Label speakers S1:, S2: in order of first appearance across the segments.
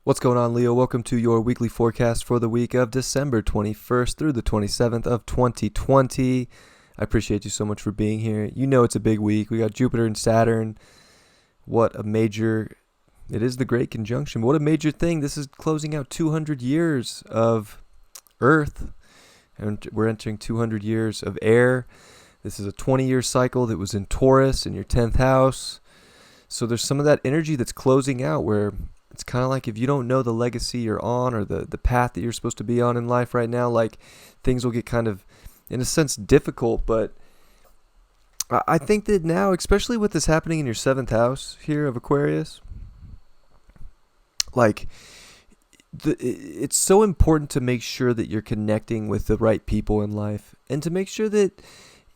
S1: What's going on, Leo? Welcome to your weekly forecast for the week of December 21st through the 27th of 2020. I appreciate you so much for being here. You know it's a big week. We got Jupiter and Saturn. It is the great conjunction. What a major thing. This is closing out 200 years of Earth, and we're entering 200 years of air. This is a 20-year cycle that was in Taurus in your 10th house. So there's some of that energy that's closing out where it's kind of like if you don't know the legacy you're on or the path that you're supposed to be on in life right now, like things will get kind of, in a sense, difficult. But I think that now, especially with this happening in your 7th house here of Aquarius, like it's so important to make sure that you're connecting with the right people in life and to make sure that,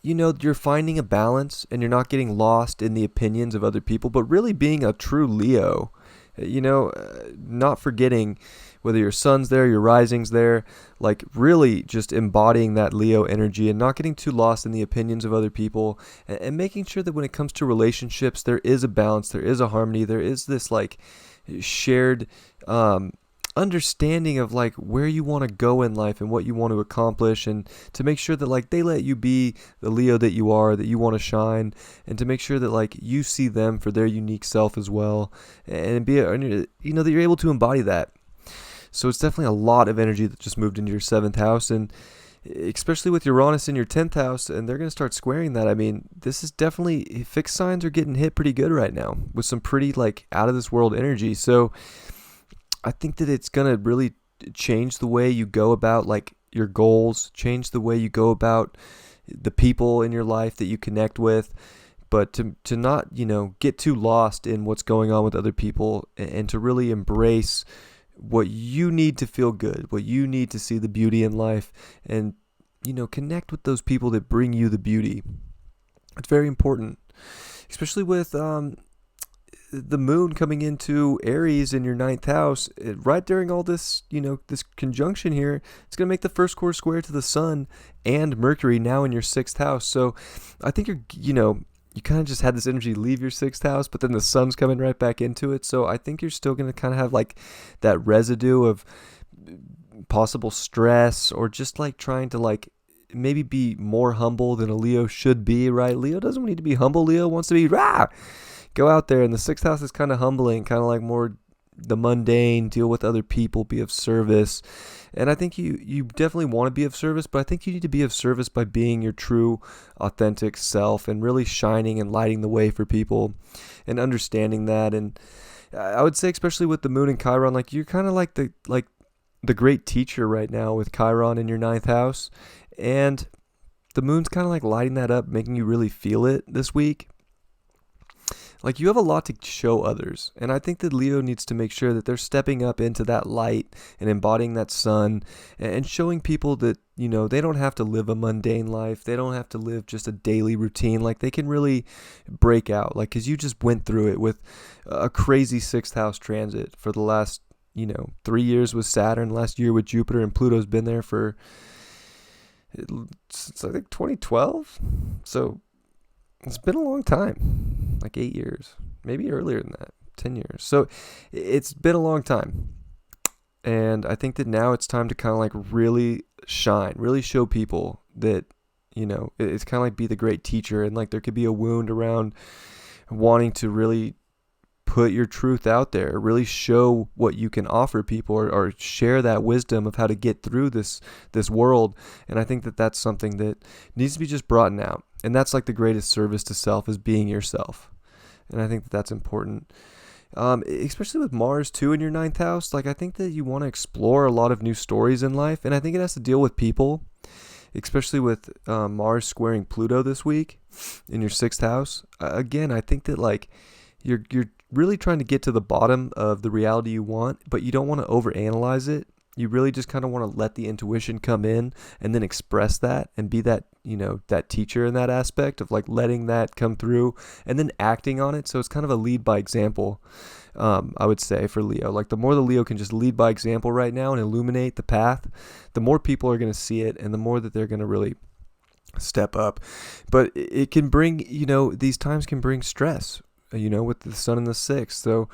S1: you know, you're finding a balance and you're not getting lost in the opinions of other people, but really being a true Leo. You know, not forgetting whether your sun's there, your rising's there, like really just embodying that Leo energy and not getting too lost in the opinions of other people and making sure that when it comes to relationships, there is a balance, there is a harmony, there is this like shared understanding of like where you want to go in life and what you want to accomplish, and to make sure that like they let you be the Leo that you are, that you want to shine, and to make sure that like you see them for their unique self as well, and that you're able to embody that. So it's definitely a lot of energy that just moved into your 7th house, and especially with Uranus in your 10th house, and they're going to start squaring that. I mean, this is definitely, fixed signs are getting hit pretty good right now with some pretty like out of this world energy. So I think that it's going to really change the way you go about like your goals, change the way you go about the people in your life that you connect with, but to not, you know, get too lost in what's going on with other people, and to really embrace what you need to feel good, what you need to see the beauty in life, and, you know, connect with those people that bring you the beauty. It's very important, especially with the moon coming into Aries in your 9th house, right during all this, you know, this conjunction here. It's going to make the first core square to the sun and Mercury now in your 6th house. So I think you kind of just had this energy leave your 6th house, but then the sun's coming right back into it. So I think you're still going to kind of have like that residue of possible stress, or just like trying to like maybe be more humble than a Leo should be, right? Leo doesn't need to be humble. Leo wants to be go out there, and the 6th house is kind of humbling, kind of like more the mundane, deal with other people, be of service. And I think you definitely want to be of service, but I think you need to be of service by being your true, authentic self and really shining and lighting the way for people and understanding that. And I would say, especially with the moon and Chiron, like you're kind of like the great teacher right now with Chiron in your 9th house, and the moon's kind of like lighting that up, making you really feel it this week. Like you have a lot to show others, and I think that Leo needs to make sure that they're stepping up into that light and embodying that sun and showing people that, you know, they don't have to live a mundane life. They don't have to live just a daily routine. Like they can really break out, like, because you just went through it with a crazy 6th house transit for the last, 3 years with Saturn, last year with Jupiter, and Pluto's been there since I think 2012. So it's been a long time, like 8 years, maybe earlier than that, 10 years. So it's been a long time. And I think that now it's time to kind of like really shine, really show people that, it's kind of like be the great teacher. And like there could be a wound around wanting to really put your truth out there, really show what you can offer people, or share that wisdom of how to get through this world. And I think that that's something that needs to be just brought out. And that's like the greatest service to self, is being yourself. And I think that that's important. Especially with Mars too in your 9th house. Like I think that you want to explore a lot of new stories in life. And I think it has to deal with people, especially with Mars squaring Pluto this week in your 6th house. Again, I think that like you're really trying to get to the bottom of the reality you want, but you don't want to overanalyze it. You really just kind of want to let the intuition come in and then express that and be that, that teacher in that aspect of like letting that come through and then acting on it. So it's kind of a lead by example, I would say, for Leo. Like the more the Leo can just lead by example right now and illuminate the path, the more people are going to see it, and the more that they're going to really step up. But it can bring, these times can bring stress, with the sun in the sixth. So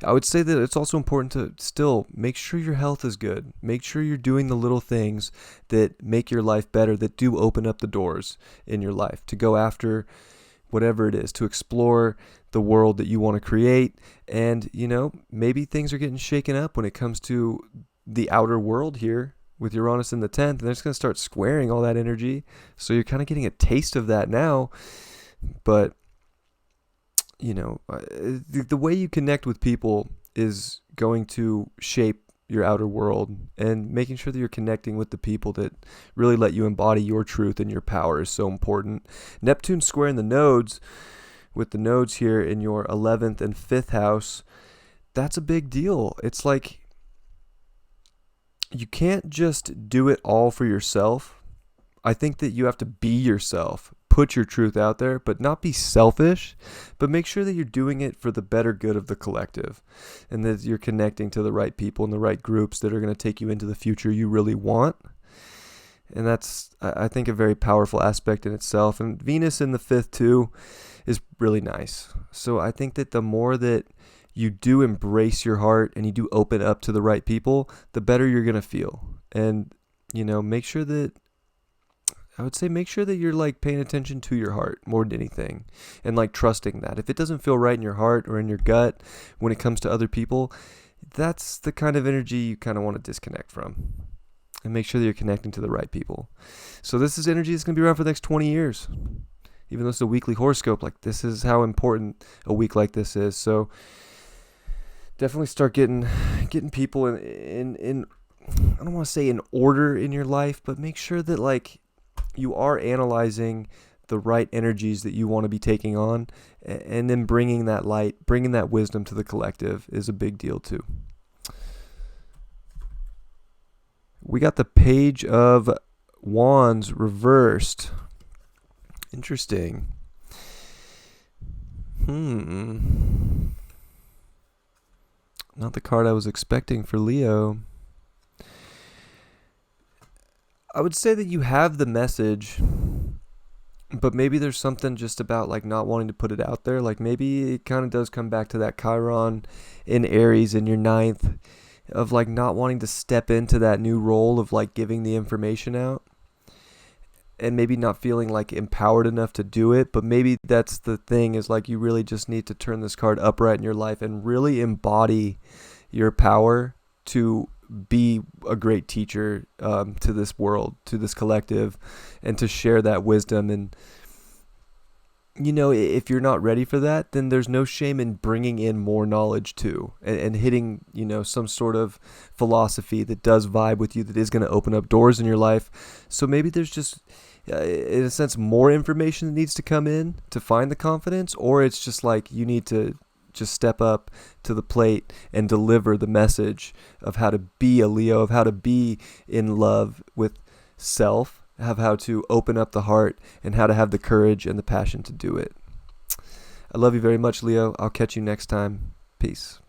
S1: I would say that it's also important to still make sure your health is good. Make sure you're doing the little things that make your life better, that do open up the doors in your life to go after whatever it is, to explore the world that you want to create. And, maybe things are getting shaken up when it comes to the outer world here with Uranus in the 10th, and they're just going to start squaring all that energy. So you're kind of getting a taste of that now. But, the way you connect with people is going to shape your outer world, and making sure that you're connecting with the people that really let you embody your truth and your power is so important. Neptune squaring the nodes, with the nodes here in your 11th and 5th house, that's a big deal. It's like you can't just do it all for yourself. I think that you have to be yourself, put your truth out there, but not be selfish, but make sure that you're doing it for the better good of the collective, and that you're connecting to the right people and the right groups that are going to take you into the future you really want. And that's, I think, a very powerful aspect in itself. And Venus in the 5th too is really nice. So I think that the more that you do embrace your heart and you do open up to the right people, the better you're going to feel. And, make sure that you're like paying attention to your heart more than anything, and like trusting that if it doesn't feel right in your heart or in your gut when it comes to other people, that's the kind of energy you kind of want to disconnect from, and make sure that you're connecting to the right people. So this is energy that's going to be around for the next 20 years. Even though it's a weekly horoscope, like, this is how important a week like this is. So definitely start getting people in I don't want to say in order in your life, but make sure that like you are analyzing the right energies that you want to be taking on, and then bringing that light, bringing that wisdom to the collective is a big deal too. We got the Page of Wands reversed. Interesting. Not the card I was expecting for Leo. I would say that you have the message, but maybe there's something just about like not wanting to put it out there. Like maybe it kind of does come back to that Chiron in Aries in your 9th, of like not wanting to step into that new role of like giving the information out, and maybe not feeling like empowered enough to do it. But maybe that's the thing, is like you really just need to turn this card upright in your life and really embody your power to be a great teacher to this world, to this collective, and to share that wisdom. And if you're not ready for that, then there's no shame in bringing in more knowledge too, and hitting some sort of philosophy that does vibe with you, that is going to open up doors in your life. So maybe there's just in a sense more information that needs to come in to find the confidence, or it's just like you need to just step up to the plate and deliver the message of how to be a Leo, of how to be in love with self, of how to open up the heart, and how to have the courage and the passion to do it. I love you very much, Leo. I'll catch you next time. Peace.